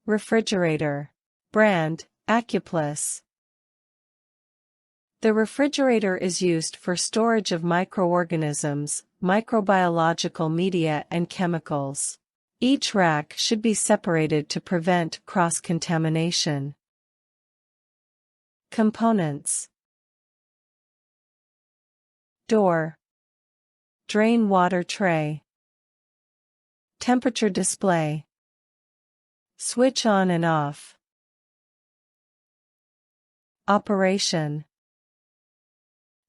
Refrigerator. Brand, Accuplus. The refrigerator is used for storage of microorganisms, microbiological media and chemicals. Each rack should be separated to prevent cross-contamination. Components. Door. Drain water tray. Temperature display. Switch on and off. Operation.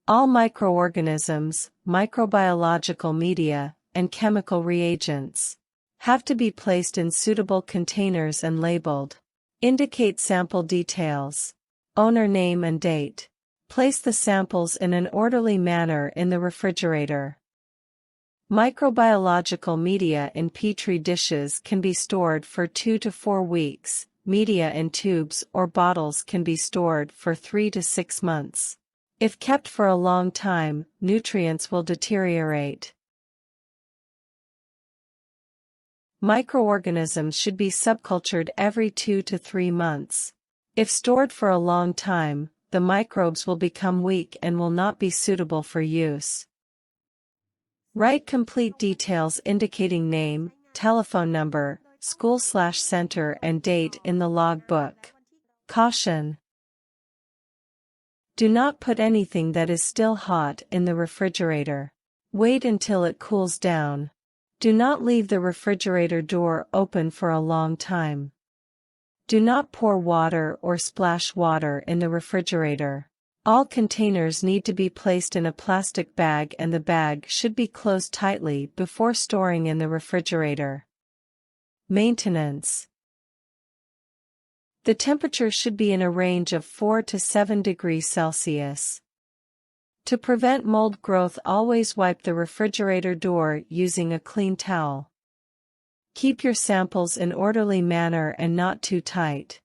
All microorganisms, microbiological media, and chemical reagents have to be placed in suitable containers and labeled. Indicate sample details. Owner name and date. Place the samples in an orderly manner in the refrigerator. Microbiological media in petri dishes can be stored for 2 to 4 weeks. Media in tubes or bottles can be stored for 3 to 6 months. If kept for a long time, nutrients will deteriorate. Microorganisms should be subcultured every 2 to 3 months. If stored for a long time, the microbes will become weak and will not be suitable for use. Write complete details indicating name, telephone number, school/center and date in the logbook. Caution. Do not put anything that is still hot in the refrigerator. Wait until it cools down. Do not leave the refrigerator door open for a long time. Do not pour water or splash water in the refrigerator. All containers need to be placed in a plastic bag and the bag should be closed tightly before storing in the refrigerator. Maintenance. The temperature should be in a range of 4 to 7 degrees Celsius. To prevent mold growth, always wipe the refrigerator door using a clean towel. Keep your samples in orderly manner and not too tight.